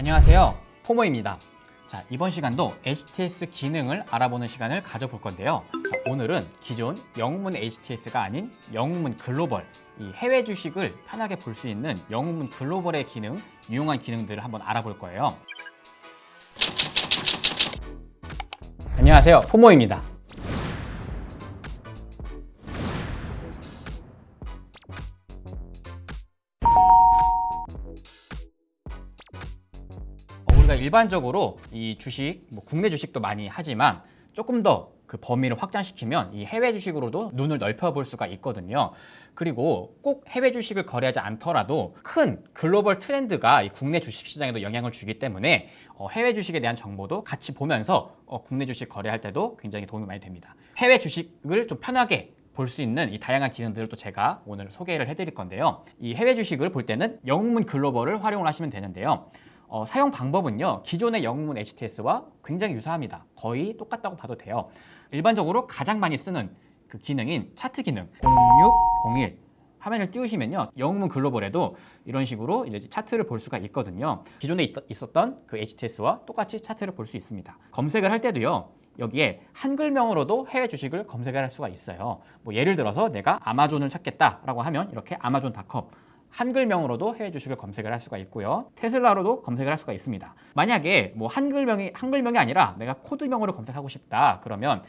안녕하세요, 포모입니다. 자, 이번 시간도 HTS 기능을 알아보는 시간을 가져볼 건데요. 자, 오늘은 기존 영문 HTS가 아닌 영문 글로벌, 이 해외 주식을 편하게 볼 수 있는 영문 글로벌의 기능, 유용한 기능들을 한번 알아볼 거예요. 안녕하세요, 포모입니다. 우리가 일반적으로 이 주식, 국내 주식도 많이 하지만 조금 더 그 범위를 확장시키면 이 해외 주식으로도 눈을 넓혀볼 수가 있거든요. 그리고 꼭 해외 주식을 거래하지 않더라도 큰 글로벌 트렌드가 이 국내 주식 시장에도 영향을 주기 때문에 해외 주식에 대한 정보도 같이 보면서 국내 주식 거래할 때도 굉장히 도움이 많이 됩니다. 해외 주식을 좀 편하게 볼 수 있는 이 다양한 기능들을 또 제가 오늘 소개를 해드릴 건데요. 이 해외 주식을 볼 때는 영문 글로벌을 활용을 하시면 되는데요. 사용 방법은요, 기존의 영문 HTS와 굉장히 유사합니다. 거의 똑같다고 봐도 돼요. 일반적으로 가장 많이 쓰는 그 기능인 차트 기능 0601 화면을 띄우시면요, 영문 글로벌에도 이런 식으로 이제 차트를 볼 수가 있거든요. 기존에 있었던 그 HTS와 똑같이 차트를 볼 수 있습니다. 검색을 할 때도요, 여기에 한글명으로도 해외 주식을 검색을 할 수가 있어요. 예를 들어서 내가 아마존을 찾겠다라고 하면 이렇게 amazon.com 한글명으로도 해외 주식을 검색을 할 수가 있고요. 테슬라로도 검색을 할 수가 있습니다. 만약에 한글명이 아니라 내가 코드명으로 검색하고 싶다 그러면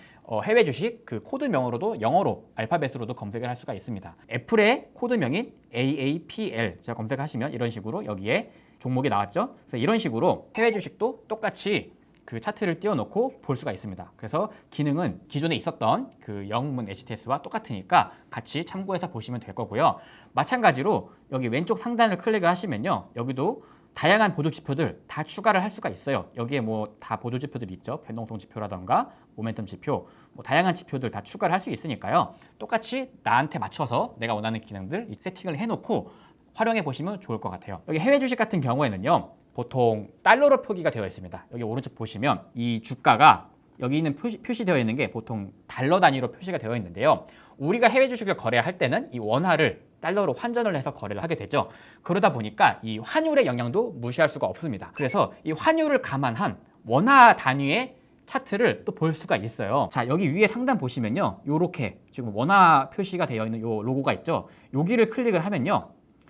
해외 주식 그 코드명으로도 영어로 알파벳으로도 검색을 할 수가 있습니다. 애플의 코드명인 AAPL 제가 검색하시면 이런 식으로 여기에 종목이 나왔죠. 그래서 이런 식으로 해외 주식도 똑같이 그 차트를 띄워놓고 볼 수가 있습니다. 그래서 기능은 기존에 있었던 그 영문 HTS와 똑같으니까 같이 참고해서 보시면 될 거고요. 마찬가지로 여기 왼쪽 상단을 클릭을 하시면요, 여기도 다양한 보조 지표들 다 추가를 할 수가 있어요. 여기에 다 보조 지표들이 있죠. 변동성 지표라던가 모멘텀 지표, 다양한 지표들 다 추가를 할 수 있으니까요. 똑같이 나한테 맞춰서 내가 원하는 기능들 세팅을 해놓고 활용해 보시면 좋을 것 같아요. 여기 해외 주식 같은 경우에는요, 보통 달러로 표기가 되어 있습니다. 여기 오른쪽 보시면 이 주가가 여기 있는 표시되어 있는 게 보통 달러 단위로 표시가 되어 있는데요. 우리가 해외 주식을 거래할 때는 이 원화를 달러로 환전을 해서 거래를 하게 되죠. 그러다 보니까 이 환율의 영향도 무시할 수가 없습니다. 그래서 이 환율을 감안한 원화 단위의 차트를 또 볼 수가 있어요. 자, 여기 위에 상단 보시면요, 요렇게 지금 원화 표시가 되어 있는 요 로고가 있죠. 여기를 클릭을 하면요,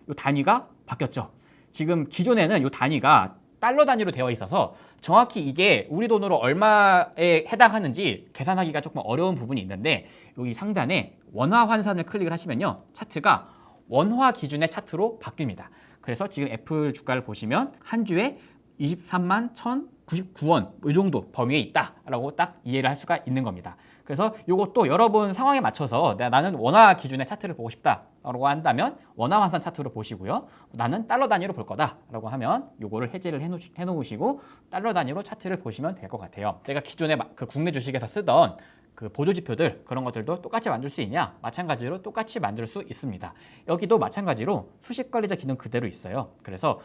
요 단위가 바뀌었죠. 지금 기존에는 이 단위가 달러 단위로 되어 있어서 정확히 이게 우리 돈으로 얼마에 해당하는지 계산하기가 조금 어려운 부분이 있는데, 여기 상단에 원화 환산을 클릭을 하시면요, 차트가 원화 기준의 차트로 바뀝니다. 그래서 지금 애플 주가를 보시면 한 주에 23만 1,099원 이 정도 범위에 있다라고 딱 이해를 할 수가 있는 겁니다. 그래서 이것도 여러분 상황에 맞춰서 나는 원화 기준의 차트를 보고 싶다라고 한다면 원화 환산 차트로 보시고요. 나는 달러 단위로 볼 거다라고 하면 요거를 해제를 해놓으시고 달러 단위로 차트를 보시면 될 것 같아요. 제가 기존에 그 국내 주식에서 쓰던 그 보조 지표들 그런 것들도 똑같이 만들 수 있냐? 마찬가지로 똑같이 만들 수 있습니다. 여기도 마찬가지로 수식 관리자 기능 그대로 있어요. 그래서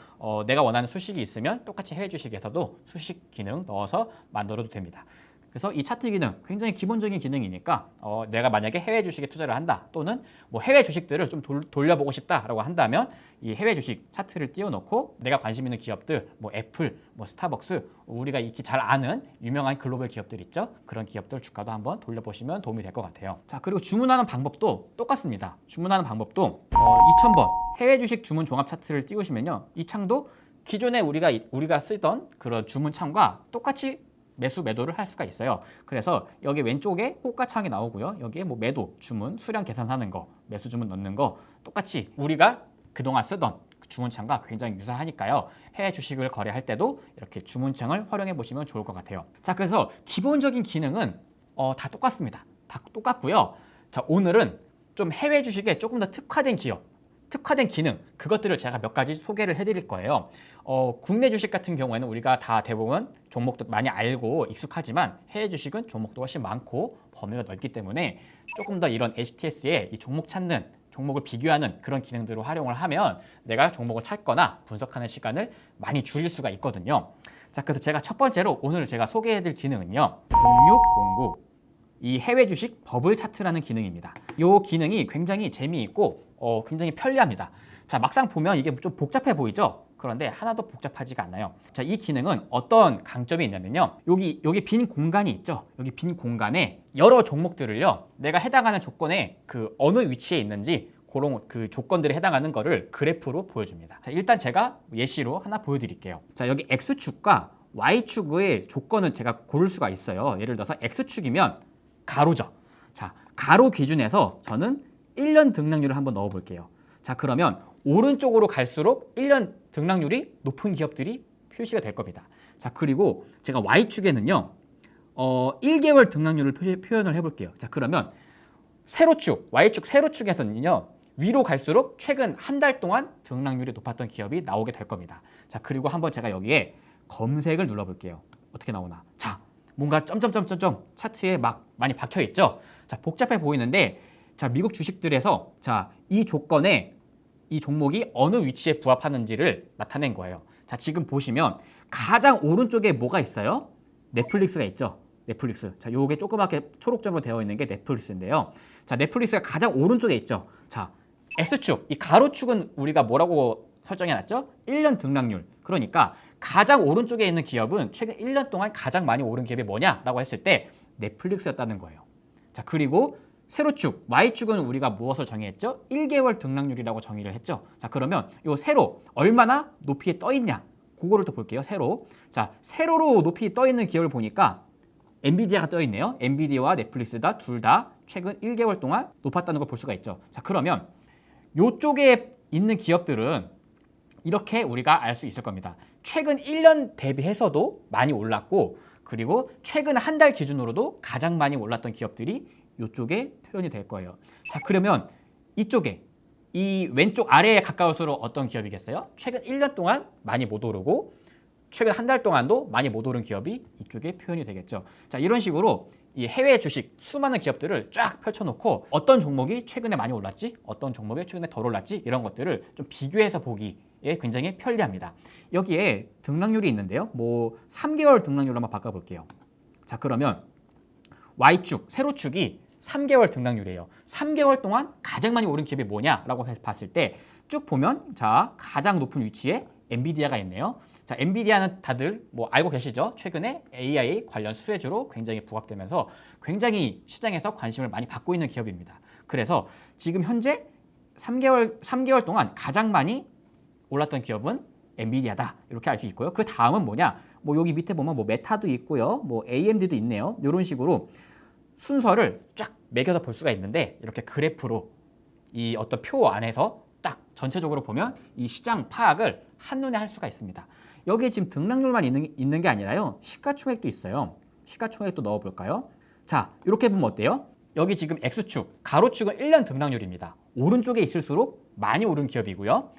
내가 원하는 수식이 있으면 똑같이 해외 주식에서도 수식 기능 넣어서 만들어도 됩니다. 그래서 이 차트 기능 굉장히 기본적인 기능이니까 내가 만약에 해외 주식에 투자를 한다, 또는 해외 주식들을 좀 돌려보고 싶다라고 한다면 이 해외 주식 차트를 띄워놓고 내가 관심 있는 기업들, 애플, 스타벅스, 우리가 익히 잘 아는 유명한 글로벌 기업들 있죠. 그런 기업들 주가도 한번 돌려보시면 도움이 될 것 같아요. 자, 그리고 주문하는 방법도 똑같습니다. 주문하는 방법도 2000번 해외 주식 주문 종합 차트를 띄우시면요, 이 창도 기존에 우리가 쓰던 그런 주문 창과 똑같이 매수 매도를 할 수가 있어요. 그래서 여기 왼쪽에 호가창이 나오고요, 여기에 매도 주문 수량 계산하는 거, 매수 주문 넣는 거 똑같이 우리가 그동안 쓰던 주문창과 굉장히 유사하니까요. 해외 주식을 거래할 때도 이렇게 주문창을 활용해 보시면 좋을 것 같아요. 자, 그래서 기본적인 기능은 다 똑같습니다. 다 똑같고요. 자, 오늘은 좀 해외 주식에 조금 더 특화된 기능, 그것들을 제가 몇 가지 소개를 해드릴 거예요. 국내 주식 같은 경우에는 우리가 다 대부분 종목도 많이 알고 익숙하지만 해외 주식은 종목도 훨씬 많고 범위가 넓기 때문에 조금 더 이런 HTS에 이 종목을 비교하는 그런 기능들을 활용을 하면 내가 종목을 찾거나 분석하는 시간을 많이 줄일 수가 있거든요. 자, 그래서 제가 첫 번째로 오늘 제가 소개해드릴 기능은요, 0609 이 해외 주식 버블 차트라는 기능입니다. 이 기능이 굉장히 재미있고 굉장히 편리합니다. 자, 막상 보면 이게 좀 복잡해 보이죠? 그런데 하나도 복잡하지가 않아요. 자, 이 기능은 어떤 강점이 있냐면요. 여기 빈 공간이 있죠. 여기 빈 공간에 여러 종목들을요. 내가 해당하는 조건에 그 어느 위치에 있는지 그런 그 조건들에 해당하는 거를 그래프로 보여줍니다. 자, 일단 제가 예시로 하나 보여드릴게요. 자, 여기 X축과 Y축의 조건을 제가 고를 수가 있어요. 예를 들어서 X축이면 가로죠. 자, 가로 기준에서 저는 1년 등락률을 한번 넣어 볼게요. 자, 그러면 오른쪽으로 갈수록 1년 등락률이 높은 기업들이 표시가 될 겁니다. 자, 그리고 제가 Y축에는요 1개월 등락률을 표현을 해볼게요. 자, 그러면 세로축, Y축 세로축에서는요 위로 갈수록 최근 한 달 동안 등락률이 높았던 기업이 나오게 될 겁니다. 자, 그리고 한번 제가 여기에 검색을 눌러볼게요. 어떻게 나오나? 자, 뭔가 점점점점점 차트에 막 많이 박혀 있죠. 자, 복잡해 보이는데, 자, 미국 주식들에서 자, 이 조건에 이 종목이 어느 위치에 부합하는지를 나타낸 거예요. 자, 지금 보시면 가장 오른쪽에 뭐가 있어요? 넷플릭스가 있죠. 넷플릭스. 자, 요게 조그맣게 초록점으로 되어 있는 게 넷플릭스인데요. 자, 넷플릭스가 가장 오른쪽에 있죠. 자, X축, 이 가로축은 우리가 뭐라고 설정해놨죠? 1년 등락률. 그러니까 가장 오른쪽에 있는 기업은 최근 1년 동안 가장 많이 오른 기업이 뭐냐라고 했을 때 넷플릭스였다는 거예요. 자, 그리고 세로축, Y축은 우리가 무엇을 정의했죠? 1개월 등락률이라고 정의를 했죠. 자, 그러면 이 세로 얼마나 높이에 떠 있냐? 그거를 또 볼게요. 세로. 자, 세로로 높이 떠 있는 기업을 보니까 엔비디아가 떠 있네요. 엔비디아와 넷플릭스 둘 다 최근 1개월 동안 높았다는 걸 볼 수가 있죠. 자, 그러면 이쪽에 있는 기업들은 이렇게 우리가 알 수 있을 겁니다. 최근 1년 대비해서도 많이 올랐고, 그리고 최근 한 달 기준으로도 가장 많이 올랐던 기업들이 이쪽에 표현이 될 거예요. 자, 그러면 이쪽에 이 왼쪽 아래에 가까울수록 어떤 기업이겠어요? 최근 1년 동안 많이 못 오르고 최근 한 달 동안도 많이 못 오른 기업이 이쪽에 표현이 되겠죠. 자, 이런 식으로 이 해외 주식 수많은 기업들을 쫙 펼쳐놓고 어떤 종목이 최근에 많이 올랐지, 어떤 종목이 최근에 덜 올랐지, 이런 것들을 좀 비교해서 보기에 굉장히 편리합니다. 여기에 등락률이 있는데요. 뭐 3개월 등락률로 한번 바꿔볼게요. 자, 그러면 Y축, 세로축이 3개월 등락률이에요. 3개월 동안 가장 많이 오른 기업이 뭐냐라고 봤을 때 쭉 보면 자, 가장 높은 위치에 엔비디아가 있네요. 자, 엔비디아는 다들 뭐 알고 계시죠? 최근에 AI 관련 수혜주로 굉장히 부각되면서 굉장히 시장에서 관심을 많이 받고 있는 기업입니다. 그래서 지금 현재 3개월 동안 가장 많이 올랐던 기업은 엔비디아다. 이렇게 알 수 있고요. 그 다음은 뭐냐? 뭐 여기 밑에 보면 뭐 메타도 있고요. 뭐 AMD도 있네요. 이런 식으로 순서를 쫙 매겨서 볼 수가 있는데, 이렇게 그래프로 이 어떤 표 안에서 딱 전체적으로 보면 이 시장 파악을 한눈에 할 수가 있습니다. 여기에 지금 등락률만 있는 게 아니라요. 시가총액도 있어요. 시가총액도 넣어볼까요? 자, 이렇게 보면 어때요? 여기 지금 X축, 가로축은 1년 등락률입니다. 오른쪽에 있을수록 많이 오른 기업이고요.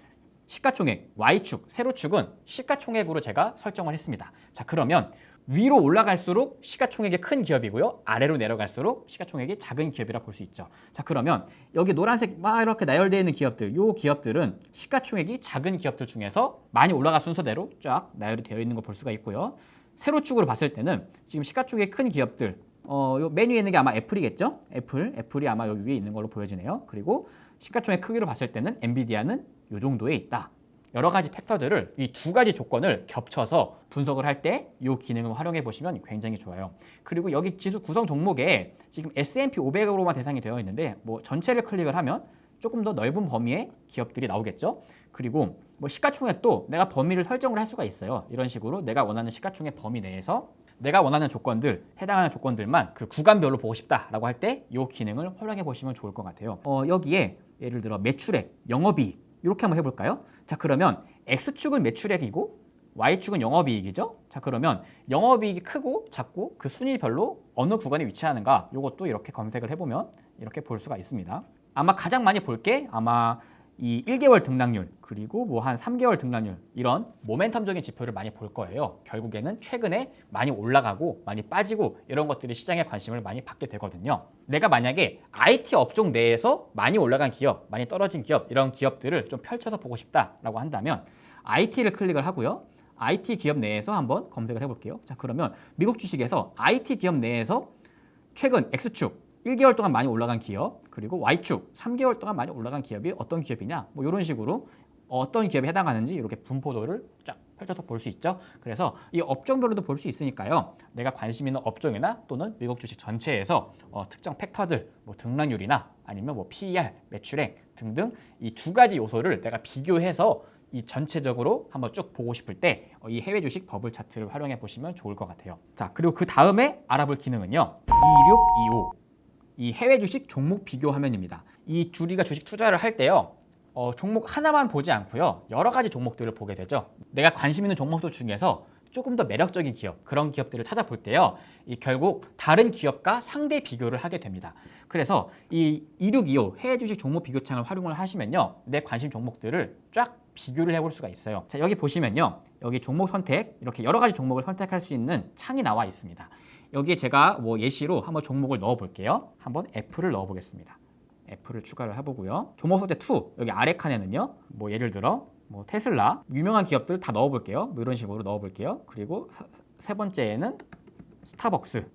시가총액, Y축, 세로축은 시가총액으로 제가 설정을 했습니다. 자, 그러면 위로 올라갈수록 시가총액이 큰 기업이고요. 아래로 내려갈수록 시가총액이 작은 기업이라 볼 수 있죠. 자, 그러면 여기 노란색 막 이렇게 나열되어 있는 기업들, 요 기업들은 시가총액이 작은 기업들 중에서 많이 올라갈 순서대로 쫙 나열이 되어 있는 걸 볼 수가 있고요. 세로축으로 봤을 때는 지금 시가총액이 큰 기업들, 요 맨 위에 있는 게 아마 애플이겠죠? 애플이 아마 여기 위에 있는 걸로 보여지네요. 그리고 시가총액 크기로 봤을 때는 엔비디아는 요 정도에 있다. 여러 가지 팩터들을 이 두 가지 조건을 겹쳐서 분석을 할 때 이 기능을 활용해 보시면 굉장히 좋아요. 그리고 여기 지수 구성 종목에 지금 S&P 500으로만 대상이 되어 있는데 뭐 전체를 클릭을 하면 조금 더 넓은 범위의 기업들이 나오겠죠. 그리고 뭐 시가총액도 내가 범위를 설정을 할 수가 있어요. 이런 식으로 내가 원하는 시가총액 범위 내에서 내가 원하는 조건들, 해당하는 조건들만 그 구간별로 보고 싶다라고 할 때 이 기능을 활용해 보시면 좋을 것 같아요. 여기에 예를 들어 매출액, 영업이익 이렇게 한번 해볼까요? 자, 그러면 X축은 매출액이고 Y축은 영업이익이죠. 자, 그러면 영업이익이 크고 작고 그 순위별로 어느 구간에 위치하는가, 이것도 이렇게 검색을 해보면 이렇게 볼 수가 있습니다. 아마 가장 많이 볼 게 아마 이 1개월 등락률, 그리고 뭐 한 3개월 등락률, 이런 모멘텀적인 지표를 많이 볼 거예요. 결국에는 최근에 많이 올라가고 많이 빠지고 이런 것들이 시장에 관심을 많이 받게 되거든요. 내가 만약에 IT 업종 내에서 많이 올라간 기업, 많이 떨어진 기업, 이런 기업들을 좀 펼쳐서 보고 싶다라고 한다면 IT를 클릭을 하고요. IT 기업 내에서 한번 검색을 해볼게요. 자, 그러면 미국 주식에서 IT 기업 내에서 최근 X축 1개월 동안 많이 올라간 기업, 그리고 Y축 3개월 동안 많이 올라간 기업이 어떤 기업이냐, 뭐 이런 식으로 어떤 기업에 해당하는지 이렇게 분포도를 쫙 펼쳐서 볼 수 있죠. 그래서 이 업종별로도 볼 수 있으니까요. 내가 관심 있는 업종이나 또는 미국 주식 전체에서 특정 팩터들, 뭐 등락률이나 아니면 뭐 PER, 매출액 등등 이 두 가지 요소를 내가 비교해서 이 전체적으로 한번 쭉 보고 싶을 때 이 해외 주식 버블 차트를 활용해 보시면 좋을 것 같아요. 자, 그리고 그 다음에 알아볼 기능은요. 2625. 이 해외 주식 종목 비교 화면입니다. 이 우리가 주식 투자를 할 때요. 종목 하나만 보지 않고요. 여러 가지 종목들을 보게 되죠. 내가 관심 있는 종목들 중에서 조금 더 매력적인 기업, 그런 기업들을 찾아볼 때요. 결국 다른 기업과 상대 비교를 하게 됩니다. 그래서 이 2625 해외 주식 종목 비교창을 활용을 하시면요. 내 관심 종목들을 쫙 비교를 해볼 수가 있어요. 자, 여기 보시면요. 여기 종목 선택, 이렇게 여러 가지 종목을 선택할 수 있는 창이 나와 있습니다. 여기에 제가 뭐 예시로 한번 종목을 넣어 볼게요. 한번 애플을 넣어 보겠습니다. 애플을 추가를 해보고요. 종목 선택 2, 여기 아래 칸에는요. 뭐 예를 들어 뭐 테슬라, 유명한 기업들 다 넣어 볼게요. 뭐 이런 식으로 넣어 볼게요. 그리고 세 번째에는 스타벅스,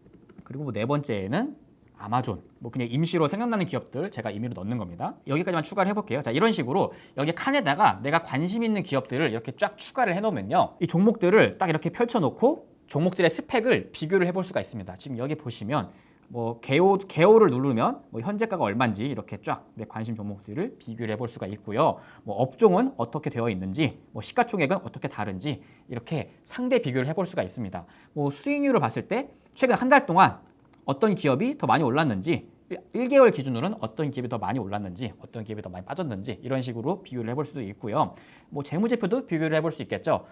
그리고 뭐 네 번째에는 아마존, 뭐 그냥 임시로 생각나는 기업들 제가 임의로 넣는 겁니다. 여기까지만 추가를 해볼게요. 자, 이런 식으로 여기 칸에다가 내가 관심 있는 기업들을 이렇게 쫙 추가를 해놓으면요. 이 종목들을 딱 이렇게 펼쳐놓고 종목들의 스펙을 비교를 해볼 수가 있습니다. 지금 여기 보시면 뭐 개요를 누르면 뭐 현재가가 얼마인지 이렇게 쫙 내 관심 종목들을 비교를 해볼 수가 있고요. 뭐 업종은 어떻게 되어 있는지, 뭐 시가총액은 어떻게 다른지 이렇게 상대 비교를 해볼 수가 있습니다. 뭐 수익률을 봤을 때 최근 한 달 동안 어떤 기업이 더 많이 올랐는지, 1개월 기준으로는 어떤 기업이 더 많이 올랐는지, 어떤 기업이 더 많이 빠졌는지 이런 식으로 비교를 해볼 수도 있고요. 뭐 재무제표도 비교를 해볼 수 있겠죠.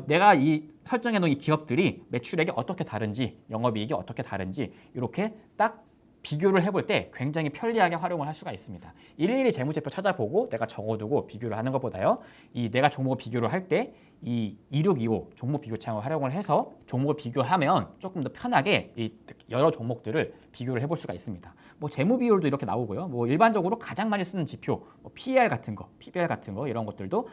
내가 이 설정해 놓은 이 기업들이 매출액이 어떻게 다른지, 영업이익이 어떻게 다른지 이렇게 딱 비교를 해볼 때 굉장히 편리하게 활용을 할 수가 있습니다. 일일이 재무제표 찾아보고 내가 적어두고 비교를 하는 것보다요. 이 내가 종목을 비교를 할 때 이 2625 종목 비교창을 활용을 해서 종목을 비교하면 조금 더 편하게 이 여러 종목들을 비교를 해볼 수가 있습니다. 뭐 재무 비율도 이렇게 나오고요. 뭐 일반적으로 가장 많이 쓰는 지표, 뭐 PER 같은 거, PBR 같은 거 이런 것들도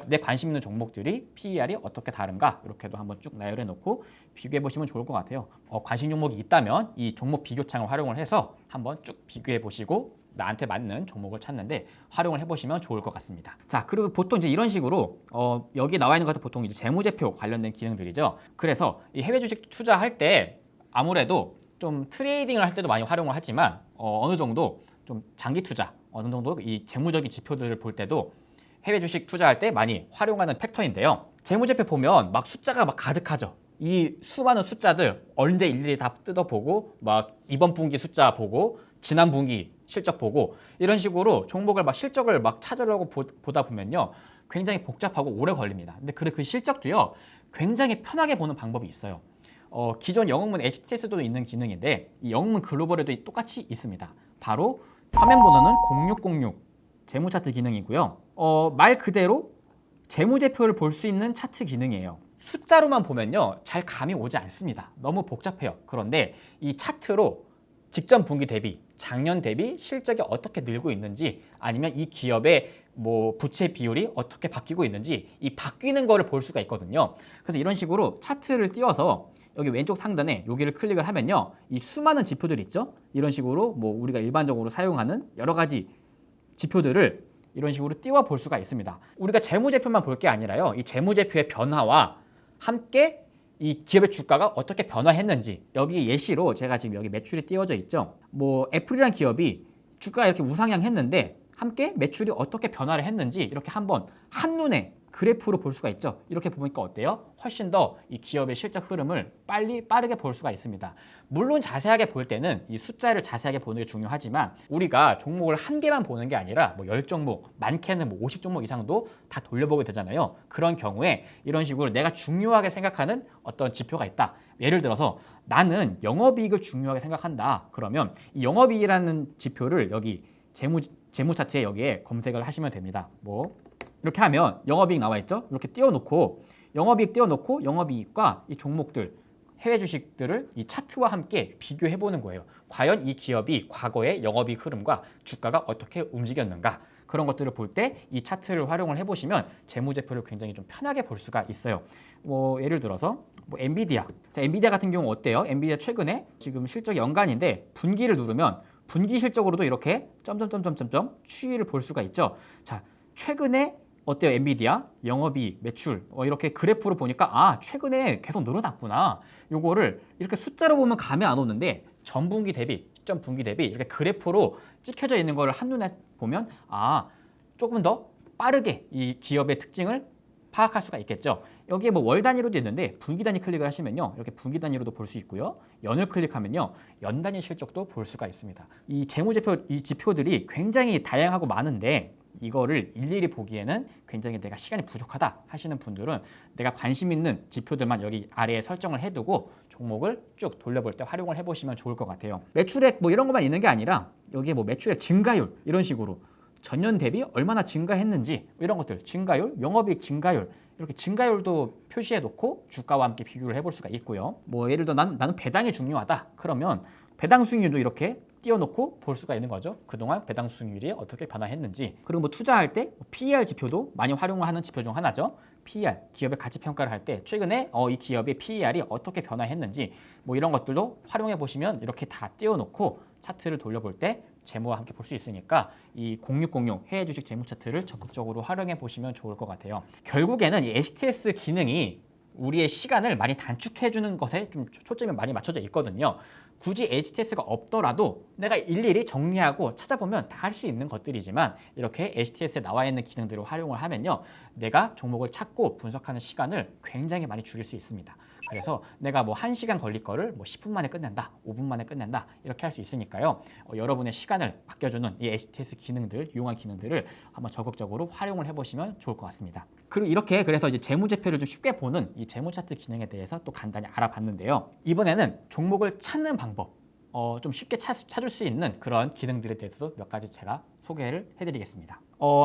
내 관심 있는 종목들이 PER이 어떻게 다른가 이렇게도 한번 쭉 나열해 놓고 비교해 보시면 좋을 것 같아요. 관심 종목이 있다면 이 종목 비교창을 활용을 해서 한번 쭉 비교해 보시고 나한테 맞는 종목을 찾는데 활용을 해보시면 좋을 것 같습니다. 자, 그리고 보통 이제 이런 식으로 여기 나와 있는 것도 보통 이제 재무제표 관련된 기능들이죠. 그래서 이 해외 주식 투자할 때 아무래도 좀 트레이딩을 할 때도 많이 활용을 하지만 어느 정도 좀 장기 투자, 어느 정도 이 재무적인 지표들을 볼 때도 해외 주식 투자할 때 많이 활용하는 팩터인데요. 재무제표 보면 막 숫자가 막 가득하죠. 이 수많은 숫자들 언제 일일이 다 뜯어보고 막 이번 분기 숫자 보고 지난 분기 실적 보고 이런 식으로 종목을 막 실적을 막 찾으려고 보다 보면요. 굉장히 복잡하고 오래 걸립니다. 근데 그 실적도요. 굉장히 편하게 보는 방법이 있어요. 기존 영웅문 HTS도 있는 기능인데 이 영웅문 글로벌에도 똑같이 있습니다. 바로 화면 번호는 0606 재무차트 기능이고요. 말 그대로 재무제표를 볼 수 있는 차트 기능이에요. 숫자로만 보면요. 잘 감이 오지 않습니다. 너무 복잡해요. 그런데 이 차트로 직전 분기 대비, 작년 대비 실적이 어떻게 늘고 있는지 아니면 이 기업의 뭐 부채 비율이 어떻게 바뀌고 있는지 이 바뀌는 거를 볼 수가 있거든요. 그래서 이런 식으로 차트를 띄워서 여기 왼쪽 상단에 여기를 클릭을 하면요. 이 수많은 지표들 있죠? 이런 식으로 뭐 우리가 일반적으로 사용하는 여러 가지 지표들을 이런 식으로 띄워 볼 수가 있습니다. 우리가 재무제표만 볼 게 아니라요. 이 재무제표의 변화와 함께 이 기업의 주가가 어떻게 변화했는지 여기 예시로 제가 지금 여기 매출이 띄워져 있죠. 뭐 애플이라는 기업이 주가가 이렇게 우상향했는데 함께 매출이 어떻게 변화를 했는지 이렇게 한번 한눈에 그래프로 볼 수가 있죠. 이렇게 보니까 어때요? 훨씬 더 이 기업의 실적 흐름을 빠르게 볼 수가 있습니다. 물론 자세하게 볼 때는 이 숫자를 자세하게 보는 게 중요하지만 우리가 종목을 한 개만 보는 게 아니라 뭐 10종목, 많게는 뭐 50종목 이상도 다 돌려보게 되잖아요. 그런 경우에 이런 식으로 내가 중요하게 생각하는 어떤 지표가 있다. 예를 들어서 나는 영업이익을 중요하게 생각한다. 그러면 이 영업이익이라는 지표를 여기 재무 차트에 여기에 검색을 하시면 됩니다. 뭐 이렇게 하면 영업이익 나와 있죠? 이렇게 띄워놓고 영업이익과 이 종목들 해외 주식들을 이 차트와 함께 비교해 보는 거예요. 과연 이 기업이 과거의 영업이익 흐름과 주가가 어떻게 움직였는가 그런 것들을 볼 때 이 차트를 활용을 해보시면 재무제표를 굉장히 좀 편하게 볼 수가 있어요. 뭐 예를 들어서 뭐 엔비디아. 자, 엔비디아 같은 경우 어때요? 엔비디아 최근에 지금 실적 연간인데 분기를 누르면 분기 실적으로도 이렇게 점점점점점점 추이를 볼 수가 있죠. 자, 최근에 어때요? 엔비디아 영업이익, 매출 이렇게 그래프로 보니까 아 최근에 계속 늘어났구나. 요거를 이렇게 숫자로 보면 감이 안 오는데 전분기 대비, 직전 분기 대비 이렇게 그래프로 찍혀져 있는 거를 한눈에 보면 아 조금 더 빠르게 이 기업의 특징을 파악할 수가 있겠죠. 여기에 뭐 월 단위로도 있는데 분기 단위 클릭을 하시면요. 이렇게 분기 단위로도 볼 수 있고요. 연을 클릭하면요. 연 단위 실적도 볼 수가 있습니다. 이 재무제표, 이 지표들이 굉장히 다양하고 많은데 이거를 일일이 보기에는 굉장히 내가 시간이 부족하다 하시는 분들은 내가 관심 있는 지표들만 여기 아래에 설정을 해두고 종목을 쭉 돌려볼 때 활용을 해보시면 좋을 것 같아요. 매출액 뭐 이런 것만 있는 게 아니라 여기에 뭐 매출액 증가율 이런 식으로 전년 대비 얼마나 증가했는지 이런 것들 증가율, 영업이익 증가율 이렇게 증가율도 표시해 놓고 주가와 함께 비교를 해볼 수가 있고요. 뭐 예를 들어 나는 배당이 중요하다. 그러면 배당 수익률도 이렇게 띄워놓고 볼 수가 있는 거죠. 그동안 배당 수익률이 어떻게 변화했는지. 그리고 뭐 투자할 때 PER 지표도 많이 활용을 하는 지표 중 하나죠. PER, 기업의 가치 평가를 할 때 최근에 이 기업의 PER이 어떻게 변화했는지 뭐 이런 것들도 활용해 보시면 이렇게 다 띄워놓고 차트를 돌려볼 때 재무와 함께 볼 수 있으니까 이 0606 해외 주식 재무 차트를 적극적으로 활용해 보시면 좋을 것 같아요. 결국에는 이 HTS 기능이 우리의 시간을 많이 단축해 주는 것에 좀 초점이 많이 맞춰져 있거든요. 굳이 HTS가 없더라도 내가 일일이 정리하고 찾아보면 다 할 수 있는 것들이지만 이렇게 HTS에 나와 있는 기능들을 활용을 하면요. 내가 종목을 찾고 분석하는 시간을 굉장히 많이 줄일 수 있습니다. 그래서 내가 뭐 1시간 걸릴 거를 뭐 10분 만에 끝낸다, 5분 만에 끝낸다 이렇게 할 수 있으니까요. 여러분의 시간을 아껴주는 이 HTS 기능들, 유용한 기능들을 한번 적극적으로 활용을 해보시면 좋을 것 같습니다. 그리고 이렇게 그래서 이제 재무제표를 좀 쉽게 보는 이 재무차트 기능에 대해서 또 간단히 알아봤는데요. 이번에는 종목을 찾는 방법, 좀 쉽게 찾을 수 있는 그런 기능들에 대해서도 몇 가지 제가 소개를 해드리겠습니다.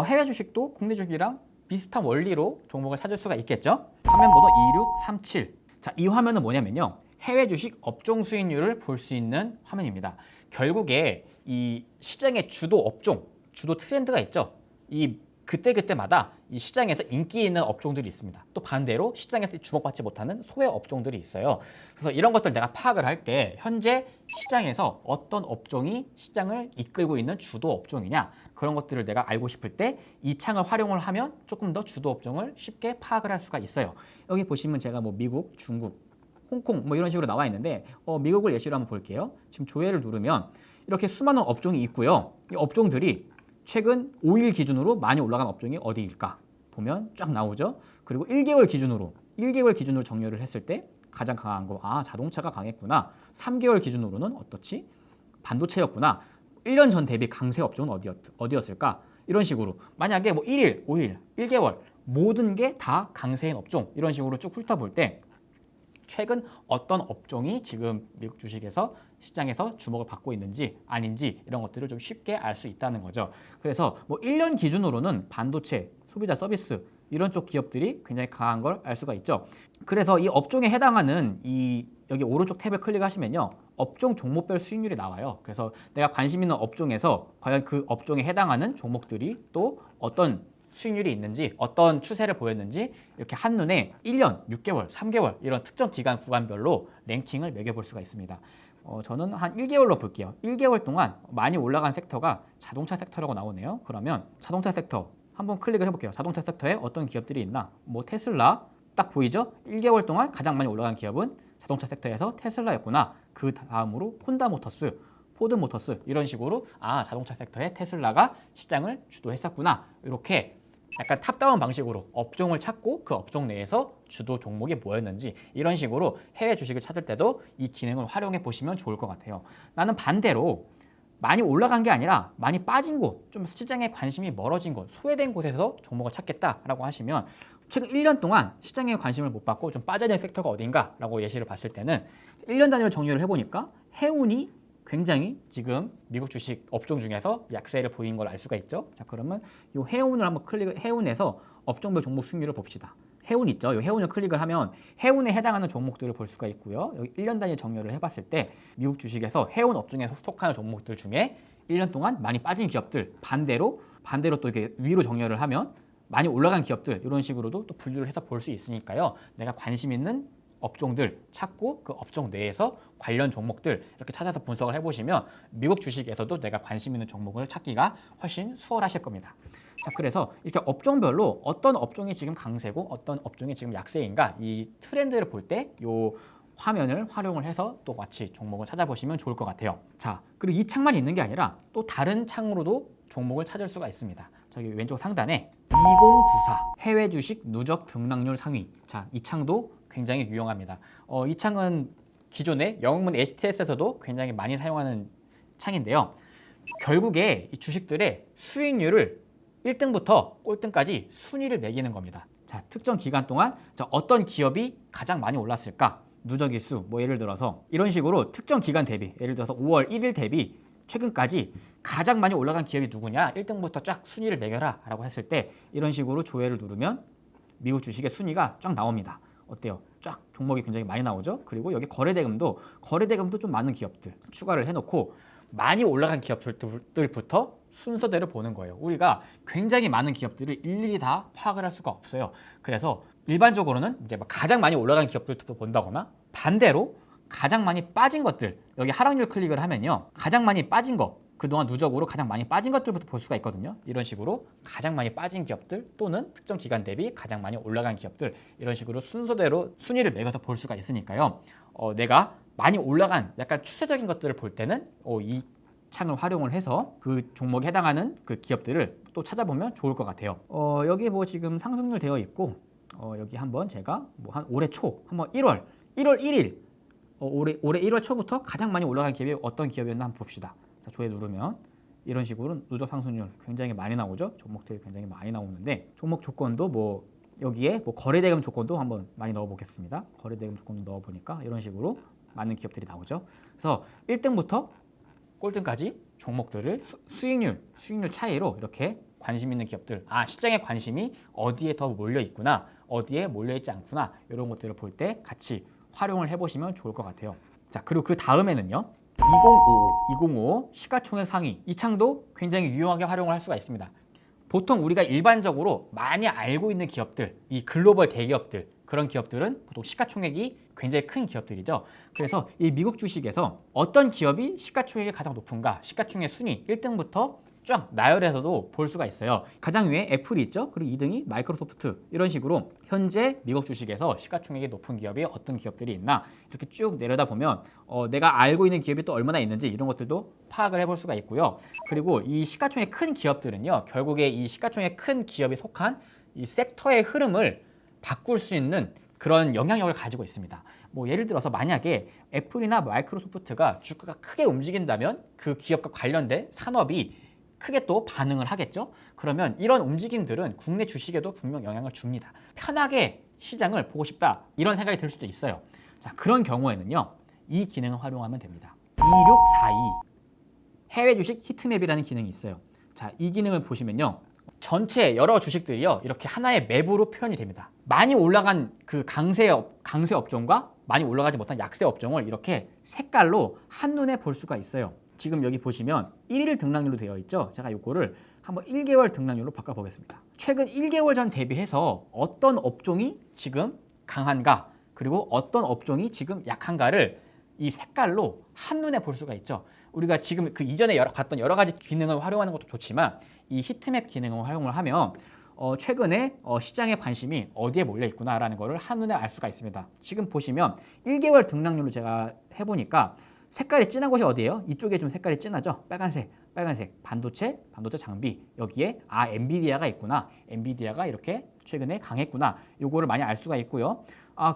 해외 주식도 국내 주식이랑 비슷한 원리로 종목을 찾을 수가 있겠죠. 화면 번호 2637. 자, 이 화면은 뭐냐면요. 해외 주식 업종 수익률을 볼 수 있는 화면입니다. 결국에 이 시장의 주도 업종, 주도 트렌드가 있죠. 이 그때그때마다 이 시장에서 인기 있는 업종들이 있습니다. 또 반대로 시장에서 주목받지 못하는 소외 업종들이 있어요. 그래서 이런 것들 내가 파악을 할 때 현재 시장에서 어떤 업종이 시장을 이끌고 있는 주도 업종이냐 그런 것들을 내가 알고 싶을 때 이 창을 활용을 하면 조금 더 주도 업종을 쉽게 파악을 할 수가 있어요. 여기 보시면 제가 뭐 미국, 중국, 홍콩 뭐 이런 식으로 나와 있는데 미국을 예시로 한번 볼게요. 지금 조회를 누르면 이렇게 수많은 업종이 있고요. 이 업종들이 최근 5일 기준으로 많이 올라간 업종이 어디일까? 보면 쫙 나오죠. 그리고 1개월 기준으로 정렬을 했을 때 가장 강한 거, 자동차가 강했구나. 3개월 기준으로는 어떻지? 반도체였구나. 1년 전 대비 강세 업종은 어디였을까? 이런 식으로 만약에 뭐 1일, 5일, 1개월 모든 게 다 강세인 업종 이런 식으로 쭉 훑어볼 때 최근 어떤 업종이 지금 미국 주식에서 시장에서 주목을 받고 있는지 아닌지 이런 것들을 좀 쉽게 알 수 있다는 거죠. 그래서 뭐 1년 기준으로는 반도체, 소비자 서비스 이런 쪽 기업들이 굉장히 강한 걸 알 수가 있죠. 그래서 이 업종에 해당하는 여기 오른쪽 탭을 클릭하시면요. 업종 종목별 수익률이 나와요. 그래서 내가 관심 있는 업종에서 과연 그 업종에 해당하는 종목들이 또 어떤 수익률이 있는지 어떤 추세를 보였는지 이렇게 한눈에 1년, 6개월, 3개월 이런 특정 기간 구간별로 랭킹을 매겨볼 수가 있습니다. 저는 한 1개월로 볼게요. 1개월 동안 많이 올라간 섹터가 자동차 섹터라고 나오네요. 그러면 자동차 섹터 한번 클릭을 해볼게요. 자동차 섹터에 어떤 기업들이 있나? 뭐 테슬라 딱 보이죠? 1개월 동안 가장 많이 올라간 기업은 자동차 섹터에서 테슬라였구나. 그 다음으로 혼다모터스, 포드모터스 이런 식으로 자동차 섹터에 테슬라가 시장을 주도했었구나. 이렇게 약간 탑다운 방식으로 업종을 찾고 그 업종 내에서 주도 종목이 뭐였는지 이런 식으로 해외 주식을 찾을 때도 이 기능을 활용해 보시면 좋을 것 같아요. 나는 반대로 많이 올라간 게 아니라 많이 빠진 곳, 좀 시장에 관심이 멀어진 곳, 소외된 곳에서 종목을 찾겠다라고 하시면 최근 1년 동안 시장에 관심을 못 받고 좀 빠져있는 섹터가 어딘가라고 예시를 봤을 때는 1년 단위로 정리를 해보니까 해운이 굉장히 지금 미국 주식 업종 중에서 약세를 보인 걸 알 수가 있죠. 자, 그러면 이 해운을 한번 해운에서 업종별 종목 수익률을 봅시다. 해운 있죠. 이 해운을 클릭을 하면 해운에 해당하는 종목들을 볼 수가 있고요. 여기 1년 단위 정렬을 해봤을 때 미국 주식에서 해운 업종에 속하는 종목들 중에 1년 동안 많이 빠진 기업들 반대로 또 이렇게 위로 정렬을 하면 많이 올라간 기업들 이런 식으로도 또 분류를 해서 볼 수 있으니까요. 내가 관심 있는 업종들 찾고 그 업종 내에서 관련 종목들 이렇게 찾아서 분석을 해보시면 미국 주식에서도 내가 관심 있는 종목을 찾기가 훨씬 수월하실 겁니다. 자, 그래서 이렇게 업종별로 어떤 업종이 지금 강세고 어떤 업종이 지금 약세인가 이 트렌드를 볼 때 요 화면을 활용을 해서 또 같이 종목을 찾아보시면 좋을 것 같아요. 자, 그리고 이 창만 있는 게 아니라 또 다른 창으로도 종목을 찾을 수가 있습니다. 저기 왼쪽 상단에 2094 해외 주식 누적 등락률 상위. 자, 이 창도 굉장히 유용합니다. 이 창은 기존의 영웅문 HTS에서도 굉장히 많이 사용하는 창인데요. 결국에 이 주식들의 수익률을 1등부터 꼴등까지 순위를 매기는 겁니다. 자, 특정 기간 동안 어떤 기업이 가장 많이 올랐을까? 누적일수, 뭐 예를 들어서 이런 식으로 특정 기간 대비, 예를 들어서 5월 1일 대비 최근까지 가장 많이 올라간 기업이 누구냐? 1등부터 쫙 순위를 매겨라 라고 했을 때 이런 식으로 조회를 누르면 미국 주식의 순위가 쫙 나옵니다. 어때요? 쫙 종목이 굉장히 많이 나오죠? 그리고 여기 거래대금도 좀 많은 기업들 추가를 해놓고 많이 올라간 기업들부터 순서대로 보는 거예요. 우리가 굉장히 많은 기업들을 일일이 다 파악을 할 수가 없어요. 그래서 일반적으로는 이제 가장 많이 올라간 기업들부터 본다거나 반대로 가장 많이 빠진 것들, 여기 하락률 클릭을 하면요, 가장 많이 빠진 거, 그동안 누적으로 가장 많이 빠진 것들부터 볼 수가 있거든요. 이런 식으로 가장 많이 빠진 기업들 또는 특정 기간 대비 가장 많이 올라간 기업들, 이런 식으로 순서대로 순위를 매겨서 볼 수가 있으니까요. 내가 많이 올라간 약간 추세적인 것들을 볼 때는 이 창을 활용을 해서 그 종목에 해당하는 그 기업들을 또 찾아보면 좋을 것 같아요. 여기 뭐 지금 상승률 되어 있고, 여기 한번 제가 뭐 한 올해 초 한번 1월 1일 올해 1월 초부터 가장 많이 올라간 기업이 어떤 기업이었나 한번 봅시다. 자, 조회 누르면 이런 식으로 누적 상승률 굉장히 많이 나오죠. 종목들이 굉장히 많이 나오는데 종목 조건도 뭐 여기에 뭐 거래대금 조건도 한번 많이 넣어 보겠습니다. 거래대금 조건도 넣어 보니까 이런 식으로 많은 기업들이 나오죠. 그래서 1등부터 꼴등까지 종목들을 수익률 차이로 이렇게 관심 있는 기업들, 시장의 관심이 어디에 더 몰려 있구나, 어디에 몰려 있지 않구나, 이런 것들을 볼 때 같이 활용을 해보시면 좋을 것 같아요. 자, 그리고 그 다음에는요, 2055 시가총액 상위. 이 창도 굉장히 유용하게 활용을 할 수가 있습니다. 보통 우리가 일반적으로 많이 알고 있는 기업들, 이 글로벌 대기업들, 그런 기업들은 보통 시가총액이 굉장히 큰 기업들이죠. 그래서 이 미국 주식에서 어떤 기업이 시가총액이 가장 높은가, 시가총액 순위 1등부터 쫙 나열해서도 볼 수가 있어요. 가장 위에 애플이 있죠. 그리고 2등이 마이크로소프트. 이런 식으로 현재 미국 주식에서 시가총액이 높은 기업이 어떤 기업들이 있나 이렇게 쭉 내려다 보면 내가 알고 있는 기업이 또 얼마나 있는지 이런 것들도 파악을 해볼 수가 있고요. 그리고 이 시가총액 큰 기업들은요, 결국에 이 시가총액 큰 기업이 속한 이 섹터의 흐름을 바꿀 수 있는 그런 영향력을 가지고 있습니다. 뭐 예를 들어서 만약에 애플이나 마이크로소프트가 주가가 크게 움직인다면 그 기업과 관련된 산업이 크게 또 반응을 하겠죠. 그러면 이런 움직임들은 국내 주식에도 분명 영향을 줍니다. 편하게 시장을 보고 싶다 이런 생각이 들 수도 있어요. 자, 그런 경우에는요, 이 기능을 활용하면 됩니다. 2642 해외 주식 히트맵이라는 기능이 있어요. 자, 이 기능을 보시면요, 전체 여러 주식들이요, 이렇게 하나의 맵으로 표현이 됩니다. 많이 올라간 그 강세 업종과 많이 올라가지 못한 약세 업종을 이렇게 색깔로 한눈에 볼 수가 있어요. 지금 여기 보시면 1일 등락률로 되어 있죠. 제가 이거를 한번 1개월 등락률로 바꿔보겠습니다. 최근 1개월 전 대비해서 어떤 업종이 지금 강한가, 그리고 어떤 업종이 지금 약한가를 이 색깔로 한눈에 볼 수가 있죠. 우리가 지금 그 이전에 봤던 여러 가지 기능을 활용하는 것도 좋지만 이 히트맵 기능을 활용을 하면 최근에 시장의 관심이 어디에 몰려 있구나라는 것을 한눈에 알 수가 있습니다. 지금 보시면 1개월 등락률로 제가 해보니까 색깔이 진한 곳이 어디예요? 이쪽에 좀 색깔이 진하죠? 빨간색 반도체 장비. 여기에 엔비디아가 있구나. 엔비디아가 이렇게 최근에 강했구나. 요거를 많이 알 수가 있고요.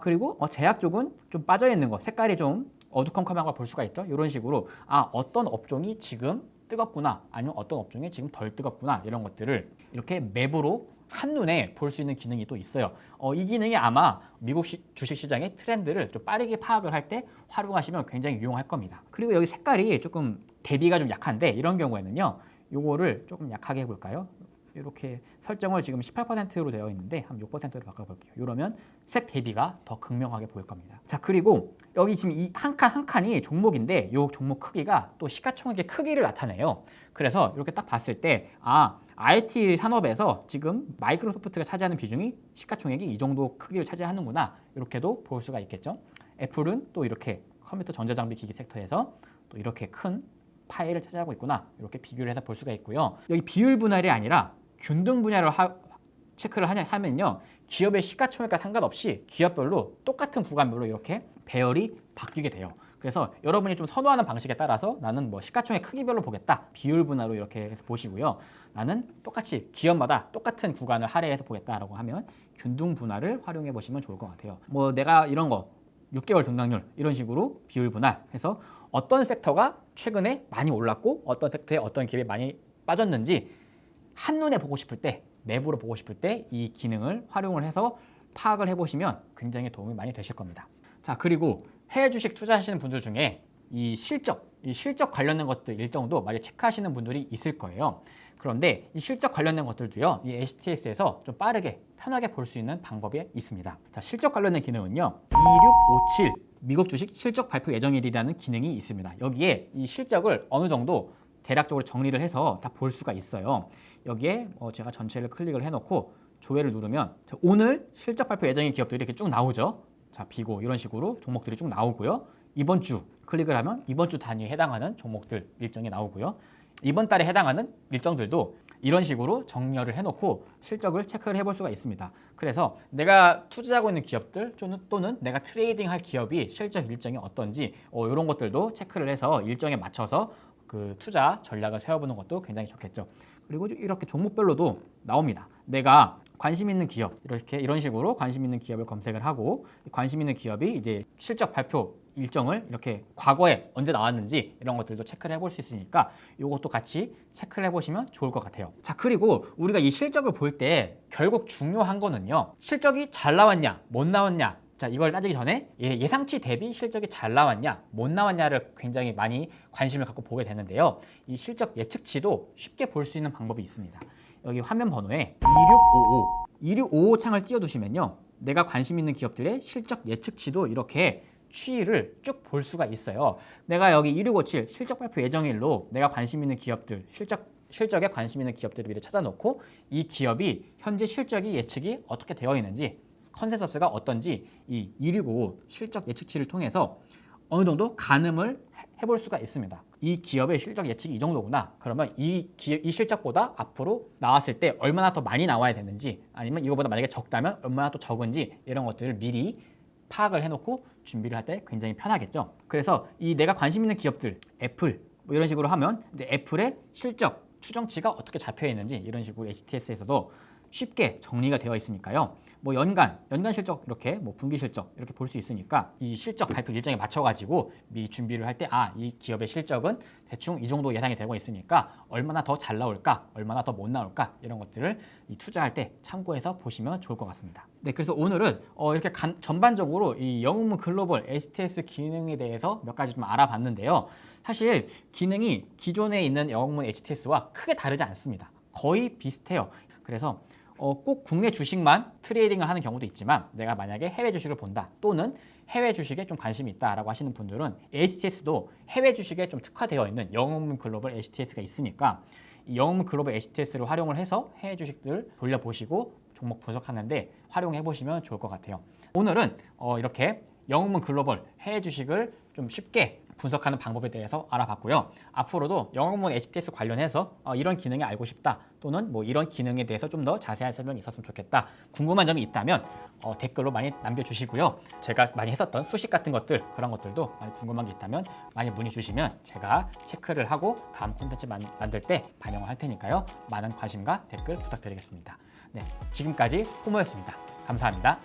그리고 제약 쪽은 좀 빠져 있는 거, 색깔이 좀 어두컴컴한 걸 볼 수가 있죠. 이런 식으로 어떤 업종이 지금 뜨겁구나, 아니면 어떤 업종이 지금 덜 뜨겁구나, 이런 것들을 이렇게 맵으로 한눈에 볼 수 있는 기능이 또 있어요. 이 기능이 아마 미국 주식시장의 트렌드를 좀 빠르게 파악을 할 때 활용하시면 굉장히 유용할 겁니다. 그리고 여기 색깔이 조금 대비가 좀 약한데 이런 경우에는요, 요거를 조금 약하게 해볼까요? 이렇게 설정을 지금 18%로 되어 있는데 한 6%로 바꿔볼게요. 이러면 색 대비가 더 극명하게 보일 겁니다. 자, 그리고 여기 지금 이 한 칸이 종목인데 이 종목 크기가 또 시가총액의 크기를 나타내요. 그래서 이렇게 딱 봤을 때 IT 산업에서 지금 마이크로소프트가 차지하는 비중이 시가총액이 이 정도 크기를 차지하는구나, 이렇게도 볼 수가 있겠죠. 애플은 또 이렇게 컴퓨터 전자장비 기기 섹터에서 또 이렇게 큰 파일을 차지하고 있구나, 이렇게 비교를 해서 볼 수가 있고요. 여기 비율 분할이 아니라 균등 분야를 체크를 하면요. 기업의 시가총액과 상관없이 기업별로 똑같은 구간별로 이렇게 배열이 바뀌게 돼요. 그래서 여러분이 좀 선호하는 방식에 따라서 나는 뭐 시가총액 크기별로 보겠다. 비율 분할로 이렇게 해서 보시고요. 나는 똑같이 기업마다 똑같은 구간을 할애해서 보겠다라고 하면 균등 분할을 활용해 보시면 좋을 것 같아요. 뭐 내가 이런 거 6개월 등락률 이런 식으로 비율 분할해서 어떤 섹터가 최근에 많이 올랐고 어떤 섹터에 어떤 기업이 많이 빠졌는지 한눈에 보고 싶을 때, 내부로 보고 싶을 때 이 기능을 활용을 해서 파악을 해보시면 굉장히 도움이 많이 되실 겁니다. 자, 그리고 해외 주식 투자하시는 분들 중에 이 실적 관련된 것들 일정도 많이 체크하시는 분들이 있을 거예요. 그런데 이 실적 관련된 것들도요, 이 HTS에서 좀 빠르게 편하게 볼 수 있는 방법이 있습니다. 자, 실적 관련된 기능은요, 2657 미국 주식 실적 발표 예정일이라는 기능이 있습니다. 여기에 이 실적을 어느 정도 대략적으로 정리를 해서 다 볼 수가 있어요. 여기에 제가 전체를 클릭을 해놓고 조회를 누르면 오늘 실적 발표 예정인 기업들이 이렇게 쭉 나오죠. 자, 비고 이런 식으로 종목들이 쭉 나오고요. 이번 주 클릭을 하면 이번 주 단위에 해당하는 종목들 일정이 나오고요. 이번 달에 해당하는 일정들도 이런 식으로 정렬을 해놓고 실적을 체크를 해볼 수가 있습니다. 그래서 내가 투자하고 있는 기업들 또는 내가 트레이딩할 기업이 실적 일정이 어떤지 이런 것들도 체크를 해서 일정에 맞춰서 그 투자 전략을 세워보는 것도 굉장히 좋겠죠. 그리고 이렇게 종목별로도 나옵니다. 내가 관심 있는 기업 이런 식으로 관심 있는 기업을 검색을 하고 관심 있는 기업이 이제 실적 발표 일정을 이렇게 과거에 언제 나왔는지 이런 것들도 체크를 해볼 수 있으니까 이것도 같이 체크를 해보시면 좋을 것 같아요. 자, 그리고 우리가 이 실적을 볼 때 결국 중요한 거는요, 실적이 잘 나왔냐 못 나왔냐, 자, 이걸 따지기 전에 예상치 대비 실적이 잘 나왔냐 못 나왔냐를 굉장히 많이 관심을 갖고 보게 되는데요. 이 실적 예측치도 쉽게 볼 수 있는 방법이 있습니다. 여기 화면 번호에 2655 창을 띄워두시면요, 내가 관심 있는 기업들의 실적 예측치도 이렇게 추이를 쭉 볼 수가 있어요. 내가 여기 2657 실적 발표 예정일로 내가 관심 있는 기업들 실적에 관심 있는 기업들을 미리 찾아놓고 이 기업이 현재 실적이 예측이 어떻게 되어 있는지 컨센서스가 어떤지 이 2655 실적 예측치를 통해서 어느 정도 가늠을 해볼 수가 있습니다. 이 기업의 실적 예측이 이 정도구나. 그러면 이 실적보다 앞으로 나왔을 때 얼마나 더 많이 나와야 되는지, 아니면 이거보다 만약에 적다면 얼마나 또 적은지 이런 것들을 미리 파악을 해놓고 준비를 할 때 굉장히 편하겠죠. 그래서 이 내가 관심 있는 기업들, 애플 뭐 이런 식으로 하면 이제 애플의 실적 추정치가 어떻게 잡혀 있는지 이런 식으로 HTS에서도 쉽게 정리가 되어 있으니까요. 뭐 연간 실적 이렇게 뭐 분기 실적 이렇게 볼 수 있으니까 이 실적 발표 일정에 맞춰가지고 미 준비를 할 때 이 기업의 실적은 대충 이 정도 예상이 되고 있으니까 얼마나 더 잘 나올까, 얼마나 더 못 나올까 이런 것들을 투자할 때 참고해서 보시면 좋을 것 같습니다. 네, 그래서 오늘은 이렇게 전반적으로 이 영웅문 글로벌 HTS 기능에 대해서 몇 가지 좀 알아봤는데요. 사실 기능이 기존에 있는 영웅문 HTS와 크게 다르지 않습니다. 거의 비슷해요. 그래서 꼭 국내 주식만 트레이딩을 하는 경우도 있지만 내가 만약에 해외 주식을 본다 또는 해외 주식에 좀 관심이 있다라고 하시는 분들은 HTS도 해외 주식에 좀 특화되어 있는 영웅문 글로벌 HTS가 있으니까 이 영웅문 글로벌 HTS를 활용을 해서 해외 주식들 돌려보시고 종목 분석하는데 활용해 보시면 좋을 것 같아요. 오늘은 이렇게 영웅문 글로벌 해외 주식을 좀 쉽게 분석하는 방법에 대해서 알아봤고요. 앞으로도 영웅문 HTS 관련해서 이런 기능이 알고 싶다 또는 뭐 이런 기능에 대해서 좀 더 자세한 설명이 있었으면 좋겠다, 궁금한 점이 있다면 댓글로 많이 남겨주시고요. 제가 많이 했었던 수식 같은 것들 그런 것들도 많이 궁금한 게 있다면 많이 문의 주시면 제가 체크를 하고 다음 콘텐츠 만들 때 반영을 할 테니까요. 많은 관심과 댓글 부탁드리겠습니다. 네, 지금까지 호모였습니다. 감사합니다.